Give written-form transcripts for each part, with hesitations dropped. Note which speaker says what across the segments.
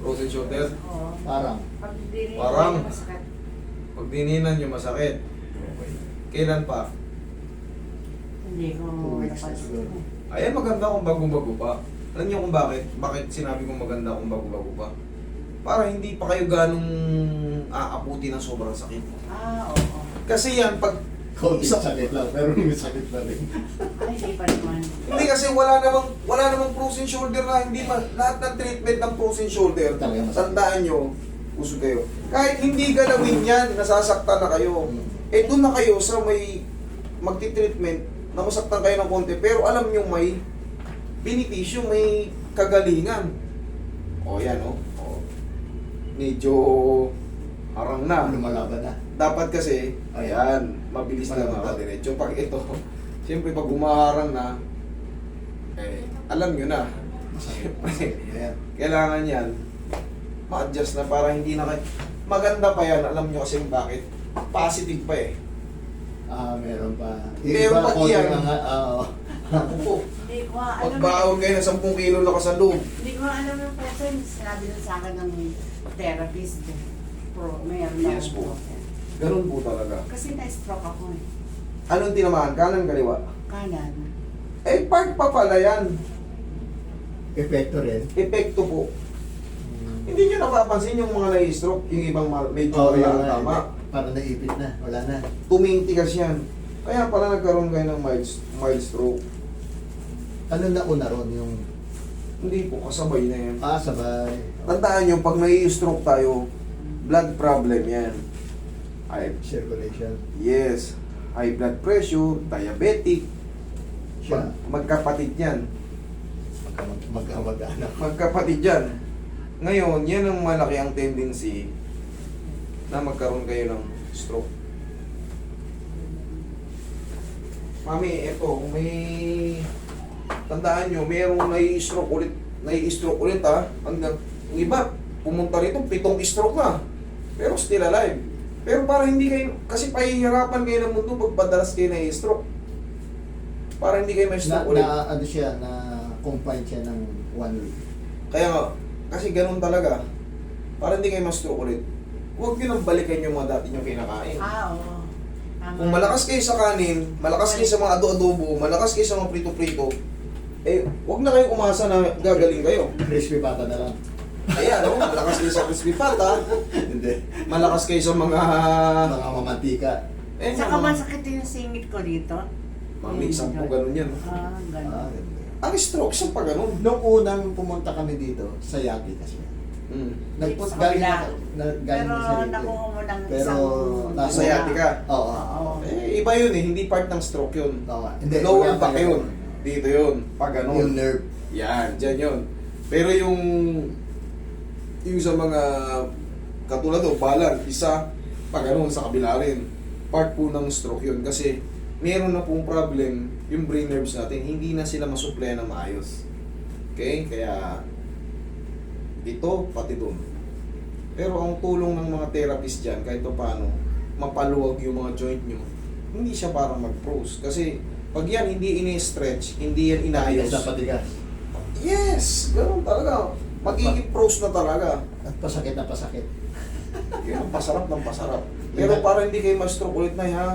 Speaker 1: Frozen shoulder.
Speaker 2: Oo.
Speaker 3: Parang.
Speaker 2: Pag dinihin
Speaker 1: Parang.
Speaker 2: ko, masakit.
Speaker 1: Pag dininan nyo, masakit. Okay. Kailan pa?
Speaker 2: Hindi ko
Speaker 3: 2 weeks na
Speaker 2: napansin.
Speaker 3: siguro.
Speaker 1: Ayan, maganda kung bago-bago pa. Alam niyo kung bakit? Bakit sinabi kong maganda kung bago-bago pa? Para hindi pa kayo ganong aaputi ng sobrang sakit.
Speaker 2: Oo.
Speaker 1: Kasi yan, pag
Speaker 3: Konti sakit lang, pero may sakit na rin.
Speaker 2: Ay, hindi pa naman.
Speaker 1: hindi kasi wala namang frozen shoulder na hindi lahat ng treatment ng frozen shoulder.
Speaker 3: Talaga masakit.
Speaker 1: Tandaan nyo, uso kayo. Kahit hindi galawin yan, nasasaktan na kayo. Eh doon na kayo sa may magti-treatment na masaktan kayo ng konti, pero alam nyo may benepisyo, may kagalingan. O yan o. O. Medyo harang na.
Speaker 3: Lumalaban na.
Speaker 1: Dapat kasi, ayan, mabilis na
Speaker 3: Malabot.
Speaker 1: makadiretso. Pag ito, siyempre pag humaharang na, alam nyo na. Siyempre,
Speaker 3: Ayan.
Speaker 1: kailangan yan, ma-adjust na para hindi na kayo. Maganda pa yan, alam nyo kasi bakit. Positive pa eh.
Speaker 3: Meron pa.
Speaker 1: Meron pa
Speaker 3: konti
Speaker 1: yan.
Speaker 3: mga,
Speaker 1: Ako po,
Speaker 2: Hindi ko nga alam.
Speaker 1: pagbaon kayo ng 10 kilo na kasaloob.
Speaker 2: Hindi ko nga alam yung person. Sinabi na sa akin ng therapist. Mayroon na
Speaker 1: Yes po.
Speaker 2: ako.
Speaker 1: Ganun po talaga.
Speaker 2: Kasi na-stroke ako eh.
Speaker 1: Anong tinamaan? Kanan, kaliwa?
Speaker 2: Kanan.
Speaker 1: Eh, part pa pala yan.
Speaker 3: epekto rin.
Speaker 1: Epekto po. Hindi nyo napapansin yung mga na-stroke, yung ibang medyo
Speaker 3: Oo,
Speaker 1: kaya
Speaker 3: yan.
Speaker 1: tama.
Speaker 3: Parang naipit na. Wala na.
Speaker 1: Tumintigas yan. Kaya pala nagkaroon kayo ng mild stroke.
Speaker 3: Ano na una ron? Yung
Speaker 1: Hindi po, kasabay na yan.
Speaker 3: sabay.
Speaker 1: Tandaan nyo, pag may stroke tayo, blood problem yan.
Speaker 3: Circulation.
Speaker 1: Yes. High blood pressure, diabetic.
Speaker 3: Siya.
Speaker 1: Magkapatid yan.
Speaker 3: Mag-anak.
Speaker 1: Magkapatid yan. Ngayon, yan ang malaki ang tendency na magkaroon kayo ng stroke. Mami, eto, kung may tandaan nyo, mayroong nai-stroke ulit ha. Hanggang, yung iba, pumunta rito, 7 stroke na. Pero still alive. Pero para hindi kayo, kasi pahihirapan kayo ng mundo pag padalas kayo nai-stroke. Para hindi kayo ma-stroke ulit.
Speaker 3: Ano siya, na confine siya ng 1 week.
Speaker 1: Kaya nga, kasi ganun talaga. Para hindi kayo ma-stroke ulit. Huwag nyo nang balikan yung mga dati nyo kinakain.
Speaker 2: Oo. Tama.
Speaker 1: Kung malakas kayo sa kanin, malakas kayo sa mga ado-adobo, malakas kayo sa mga prito-prito, eh, huwag na kayong umasa na gagaling kayo.
Speaker 3: Crispy pata na lang.
Speaker 1: Ayan, no? Malakas kayo sa crispy pata,
Speaker 3: Hindi.
Speaker 1: malakas kayo sa mga...
Speaker 3: Mga mamantika.
Speaker 1: Eh,
Speaker 2: Saka
Speaker 1: mga...
Speaker 2: masakit yung singit ko dito.
Speaker 1: Mami, isang po ganun yan.
Speaker 2: Ganun.
Speaker 1: Ang stroke, saan pa ganun?
Speaker 3: Nung unang pumunta kami dito, sa Yagi kasi.
Speaker 1: Hmm.
Speaker 2: Dito sa
Speaker 3: Galing
Speaker 2: kabila.
Speaker 3: galing
Speaker 2: Pero
Speaker 3: na sa rito.
Speaker 2: nakuha mo ng
Speaker 3: Pero,
Speaker 2: isang...
Speaker 1: Sa sciatica.
Speaker 3: Oo.
Speaker 2: Oo.
Speaker 1: Eh, iba yun eh, hindi part ng stroke yun.
Speaker 3: Oo. Hindi.
Speaker 1: Lower
Speaker 3: wala
Speaker 1: back
Speaker 3: pa
Speaker 1: yun. Dito yun, pag ganun.
Speaker 3: Yung nerve.
Speaker 1: Yan, dyan yun. Pero yung sa mga katulad o balag, isa pag ganun sa kabila rin. Part po ng stroke yun kasi meron na pong problem yung brain nerves natin, hindi na sila masupply ng maayos. Okay? Kaya ito, pati doon. Pero ang tulong ng mga therapist dyan, kahit pa paano, mapaluwag yung mga joint nyo, hindi siya parang mag-froze. Kasi pag yan hindi ini-stretch, hindi yan inayos.
Speaker 3: Patigas na patigas.
Speaker 1: Yes! Ganun talaga. Magiging froze na talaga.
Speaker 3: At pasakit na pasakit.
Speaker 1: Yun, ang pasarap ng pasarap. Pero para hindi kayo ma-stroke ulit na ha,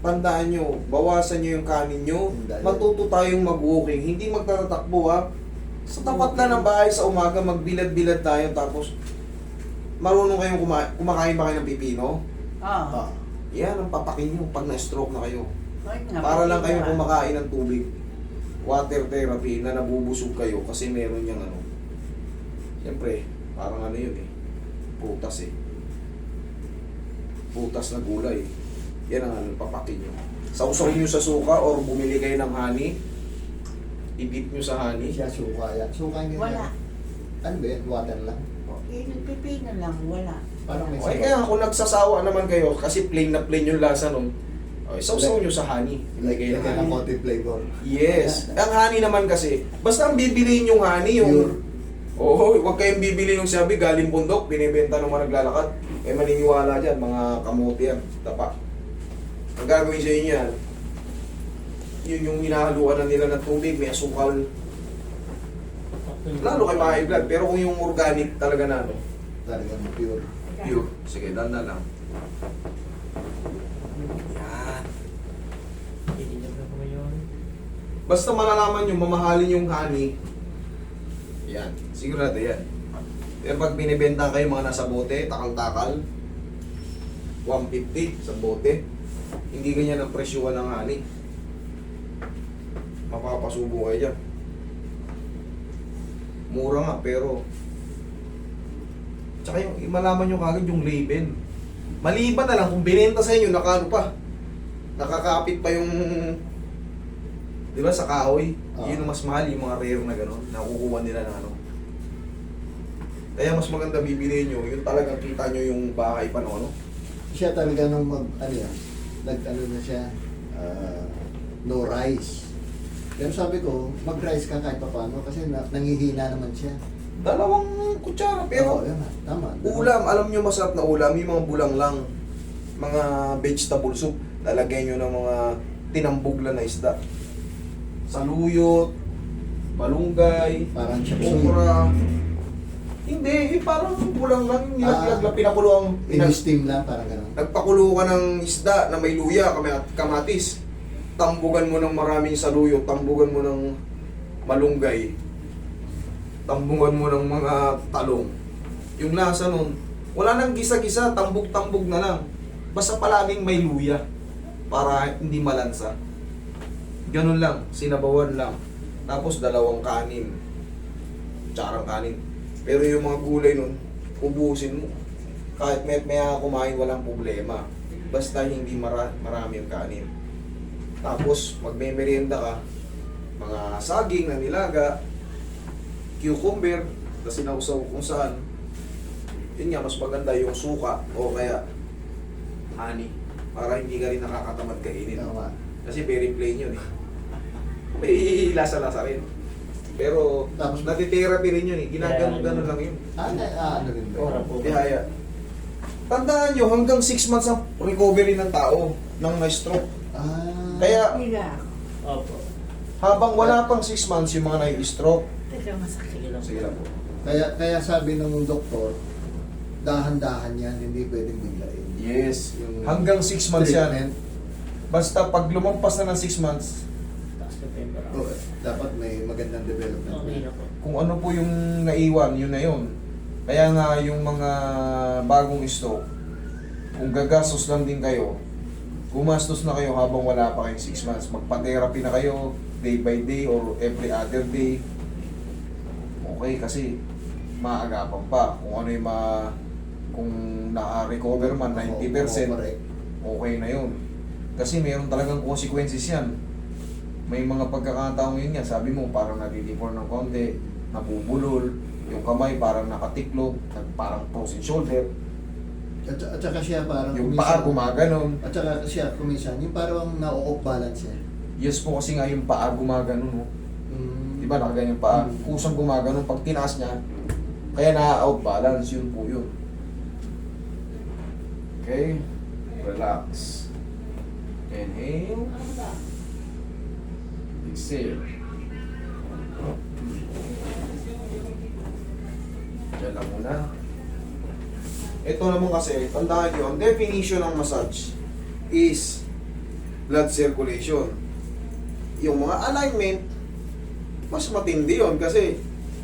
Speaker 1: tandaan nyo, bawasan nyo yung kanin nyo, matuto tayong mag-walking, hindi magtatakbo ha. Sa tapat na ng bahay sa umaga, magbilad-bilad tayo, tapos marunong kayong kumakain ba kayo ng pipino?
Speaker 2: Oo.
Speaker 1: Yan ang papakin nyo pag na-stroke na kayo.
Speaker 2: Ay,
Speaker 1: Para lang kayong
Speaker 2: napakinig
Speaker 1: kumakain ng tubig. Water therapy na nabubusog kayo kasi meron niyang ano. Siyempre, parang ano yun eh. Putas eh. Putas na gulay. Yan ang ano, papakin nyo. Sausaw nyo sa suka or bumili kayo ng honey. I-dip nyo sa honey.
Speaker 3: Siya suka yan. Suka yun.
Speaker 2: Wala.
Speaker 3: Ano ba yan? Water lang.
Speaker 2: Eh, nagpipino lang, wala.
Speaker 3: Parang may
Speaker 1: Okay, kaya kung nagsasawa naman kayo, kasi plain na plain yung lasa nun, okay, sausaw nyo sa honey. Ilagay ng
Speaker 3: Lagyan ng
Speaker 1: honey.
Speaker 3: konti flavor.
Speaker 1: Yes. Ang honey naman kasi, basta ang bibiliin yung honey, yung...
Speaker 3: Pure.
Speaker 1: Oo, huwag kayong bibili nung sabi, galing bundok, binibenta ng mga naglalakad. Eh, maniniwala dyan, mga kamote yan, tapa. Ang gagawin sa inyo yan, yun yung hinahaluan na nila ng tubig, may asukal. Lalo kay mga blood. Pero kung yung organic talaga na ano,
Speaker 3: Talagang pure.
Speaker 1: pure. Sige, danda lang. Yan. Basta malalaman nyo, mamahalin yung honey. Yan. Sigurado yan. Pero pag binibenta kayo mga nasa bote, takal-takal, 150 sa bote, hindi ganyan ang presyuhan ng honey. Mapapasubo kayo dyan. Mura nga, pero tsaka yung malaman nyo kagad yung label. Maliban na lang kung binenta sa inyo, nakano pa. Nakakapit pa yung, di ba, sa kahoy. Yun ang mas mahal, yung mga rare na gano'n. Nakukuha nila ng ano. Kaya mas maganda bibili nyo, yung talagang kita nyo yung bahay pa no, ano.
Speaker 3: Siya talaga nung nag-ano na siya, no rice. Pero sabi ko, mag-rice ka kahit pa paano kasi nangihina naman siya.
Speaker 1: 2 kutsara, pero
Speaker 3: Oo, yun na. Tama.
Speaker 1: ulam, alam nyo masarap na ulam, yung mga bulang lang, mga vegetable soup, lalagay nyo ng mga tinambog lang na isda. Saluyot, malunggay,
Speaker 3: Parang siya
Speaker 1: okra. Hindi, parang bulang lang, nilaglag lang, pinakulo ang,
Speaker 3: in-steam lang, parang gano'n.
Speaker 1: nagpakulo ka ng isda na may luya, kamatis. Tambugan mo ng maraming saluyot, tambugan mo ng malunggay, tambugan mo ng mga talong. Yung lasa nun, wala nang gisa-gisa, tambog-tambog na lang. Basta palaging may luya para hindi malansa. Ganun lang, sinabawan lang. Tapos 2 kanin. Tsarang kanin. Pero yung mga gulay nun, ubusin mo. Kahit may kumain, walang problema. Basta hindi marami yung kanin. Tapos, magme-merienda ka, mga saging na nilaga, cucumber, na sinausaw kung saan. Yun nga, mas maganda yung suka o kaya honey para hindi ka rin nakakatamad kainin.
Speaker 3: Tama.
Speaker 1: Kasi very plain yun eh. May lasa-lasa rin. Pero,
Speaker 3: Tapos-
Speaker 1: natitherapy rin yun eh. Ginagano-gano lang yun.
Speaker 3: Ano rin ba?
Speaker 1: Kaya, tandaan nyo, hanggang 6 months ang recovery ng tao ng na-stroke. Kaya,
Speaker 2: Higa.
Speaker 4: Opo.
Speaker 1: habang wala pang 6 months yung mga nai-stroke.
Speaker 2: Teka, masakit.
Speaker 1: Sige lang po.
Speaker 3: Kaya sabi ng doktor, dahan-dahan yan, hindi pwedeng biglain.
Speaker 1: Yes.
Speaker 3: Yung
Speaker 1: Hanggang 6 months yan.
Speaker 3: treatment,
Speaker 1: Basta pag lumampas na ng 6 months,
Speaker 4: Taas na temperature.
Speaker 3: oh, dapat may magandang development.
Speaker 4: Okay na po.
Speaker 1: kung ano po yung naiwan, yun na yun. Kaya nga yung mga bagong stroke, kung gagastos lang din kayo, gumastos na kayo habang wala pa kayong 6 months. Magpa-therapy na kayo day by day or every other day. Okay, kasi maagapan pa. Kung ano yung kung naka-recover man 90%,
Speaker 3: correct.
Speaker 1: okay na yun. Kasi mayroon talagang consequences yan. May mga pagkakataon yun nga, sabi mo parang nadidipor ng konti, nabubulol, yung kamay parang nakatiklop, parang frozen shoulder,
Speaker 3: At saka siya parang
Speaker 1: yung paa
Speaker 3: kuminsan-
Speaker 1: gumaganon.
Speaker 3: At saka siya kuminsan, yung parang na-off balance siya.
Speaker 1: Yes po, kasi nga yung paa gumaganon. No?
Speaker 3: Mm.
Speaker 1: Di ba nakaganyan yung paa?
Speaker 3: Mm.
Speaker 1: Kusang gumaganon, pag tinaas niya, kaya na-out balance, yun po yun. Okay, relax. Inhale. Exhale. Diyan lang muna. Ito naman kasi, tandaan nyo, ang definition ng massage is blood circulation. Yung mga alignment, mas matindi yun kasi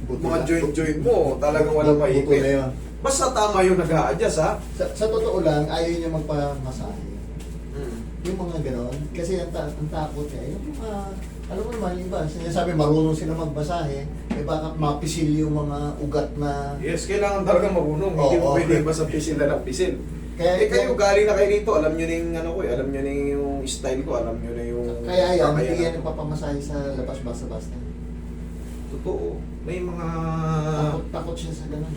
Speaker 3: Buto
Speaker 1: mga
Speaker 3: na.
Speaker 1: joint-joint mo, talagang walang
Speaker 3: Buto na
Speaker 1: maipit.
Speaker 3: yun.
Speaker 1: Basta tama yung nag-a-adjust ha.
Speaker 3: Sa totoo lang, ayaw niya magpamasahe. Yung mga gano'n, kasi ang takot niya, yung mga, alam mo naman, yung iba, sinasabi marunong sila magbasahe, eh baka mapisil yung mga ugat na,
Speaker 1: Yes, kailangan talaga marunong. Hindi mo
Speaker 3: Oo.
Speaker 1: pwede basta pisil na ng pisil.
Speaker 3: Kaya-
Speaker 1: Kayo galing na kayo dito, alam nyo na yung ano ko alam nyo na yung style ko, alam nyo na yung...
Speaker 3: kaya yan,
Speaker 1: kakayanan
Speaker 3: hindi yan
Speaker 1: ko.
Speaker 3: ipapamasahe sa labas basta-basta.
Speaker 1: Totoo. May mga...
Speaker 3: Takot siya sa gano'n.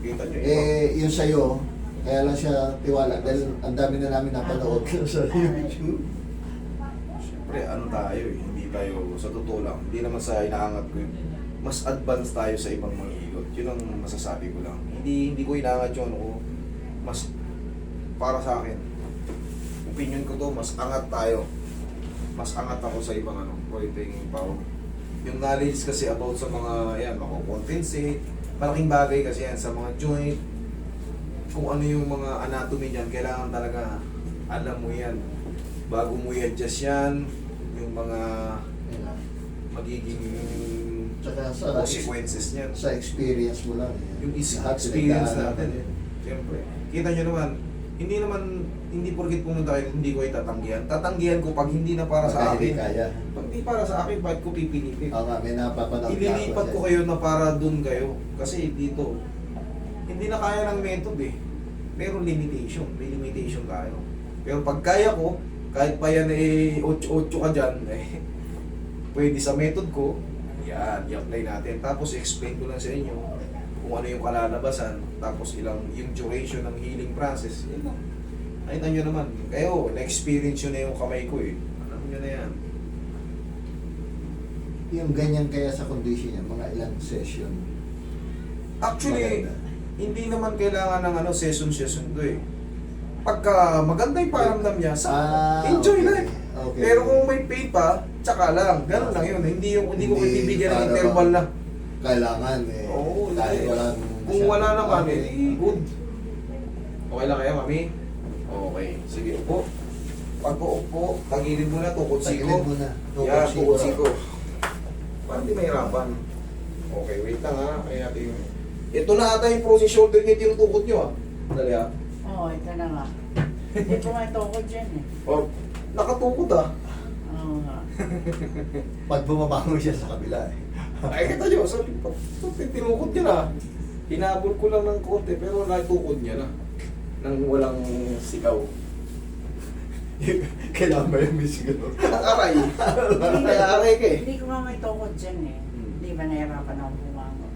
Speaker 1: Kita nyo yun.
Speaker 3: Yung sa'yo, kaya lang siya tiwala, dahil ang dami na namin napanood sa YouTube.
Speaker 1: Siyempre, ano tayo eh, hindi tayo, sa totoo lang, hindi naman sa inaangat ko yun. Mas advanced tayo sa ibang mga ilot. Yun ang masasabi ko lang. Hindi ko inaangat yun. O, mas, para sa akin, opinion ko to, mas angat tayo. Mas angat ako sa ibang ano, ko ito yung power. Yung knowledge kasi about sa mga, yan, mako-compensate. Malaking bagay kasi yan sa mga joint. Kung ano yung mga anatomy niyan, kailangan talaga alam mo yan. Bago mo i-adjust yan, yung mga magiging
Speaker 3: Tsaka sa,
Speaker 1: consequences niyan.
Speaker 3: sa experience mo lang.
Speaker 1: Yung
Speaker 3: Lahat
Speaker 1: experience
Speaker 3: pinagdaanan
Speaker 1: natin eh. Siyempre. Kita nyo naman, hindi porkit pumunta kayo, hindi ko itatanggihan. Tatanggihan ko pag hindi na para sa
Speaker 3: Hindi
Speaker 1: akin.
Speaker 3: kaya.
Speaker 1: Pag hindi para sa akin, bakit ko pipilitin?
Speaker 3: Oo nga, may napapanood na ako
Speaker 1: Ililipat ko
Speaker 3: dyan.
Speaker 1: kayo na para dun kayo. Kasi dito, hindi na kaya ng method eh. Meron limitation. May limitation tayo. Pero pag kaya ko, kahit pa yan eh, 8-8 ka dyan, eh, pwede sa method ko, yan, i-apply natin. Tapos explain ko lang sa inyo kung ano yung kalalabasan, tapos ilang yung duration ng healing process. Yan lang. Nakita nyo naman. Kayo, na-experience nyo na yung kamay ko eh. Alam nyo na yan.
Speaker 3: Yung ganyan kaya sa condition niya, mga ilang session.
Speaker 1: Actually,
Speaker 3: Maganda.
Speaker 1: hindi naman kailangan ng session to eh. Pagka maganda yung paramdam niya, enjoy
Speaker 3: okay.
Speaker 1: life.
Speaker 3: Okay.
Speaker 1: Pero kung may pain pa, tsaka lang. Ganun lang yun. Hindi ko ibibigyan ng
Speaker 3: para
Speaker 1: interval na.
Speaker 3: Kailangan eh.
Speaker 1: Oo,
Speaker 3: Dahil
Speaker 1: hindi.
Speaker 3: walang
Speaker 1: Kung wala naman,
Speaker 3: Okay.
Speaker 1: eh, good. Okay lang kaya, mami? Okay. Sige, upo. Pag upo, tagilid mo na, tukod siko.
Speaker 3: Tagilid mo na.
Speaker 1: Yan, tukod siko. Parang di mahirapan. Okay, wait lang ha. Kaya natin yung... Ito na ata yung frozen shoulder niya, tinutukod nyo ha. Dali ha.
Speaker 2: Oo, ito na nga. Hindi ko nga tukod dyan eh.
Speaker 1: Oh, nakatukod ah.
Speaker 2: Oo nga.
Speaker 3: Pag bumabangon siya sa kabila eh.
Speaker 1: Ay, kita nyo, sabi ko, tinukod niya na. Hinabol ko lang ng konti, pero natukod niya na. Nang walang sigaw.
Speaker 3: Kailangan ba yung siguro?
Speaker 1: Aray. Kaya aray ka eh.
Speaker 2: Hindi ko nga may tukod dyan eh. Hindi ba nahirapan ako bumangon?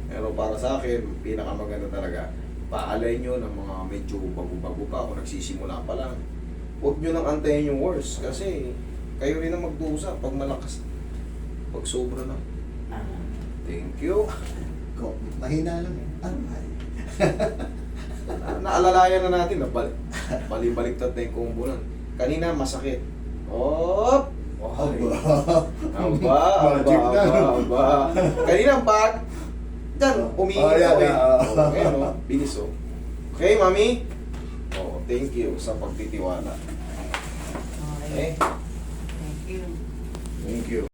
Speaker 1: Pero para sa akin, pinakamaganda talaga, paalay nyo ng mga medyo bago-bago pa o nagsisimula pa lang. Huwag nyo nang antayin yung worst kasi kayo rin ang magdusa pag malakas. Pag sobra na. Thank you.
Speaker 3: Mahina lang eh. Aray.
Speaker 1: Naalalayan na natin na balik-baliktad na yung combo nun. Kanina masakit. Op! Okay. Aba,
Speaker 3: Magic na.
Speaker 1: aba. Kanina ang bag. Diyan, umiinit
Speaker 3: Oh, yan,
Speaker 1: ako eh.
Speaker 3: yan.
Speaker 1: Okay, no? Bilis oh. Okay, mami? Oh, thank you sa pagtitiwala.
Speaker 2: Okay.
Speaker 1: Okay?
Speaker 2: Thank you.
Speaker 1: Thank you.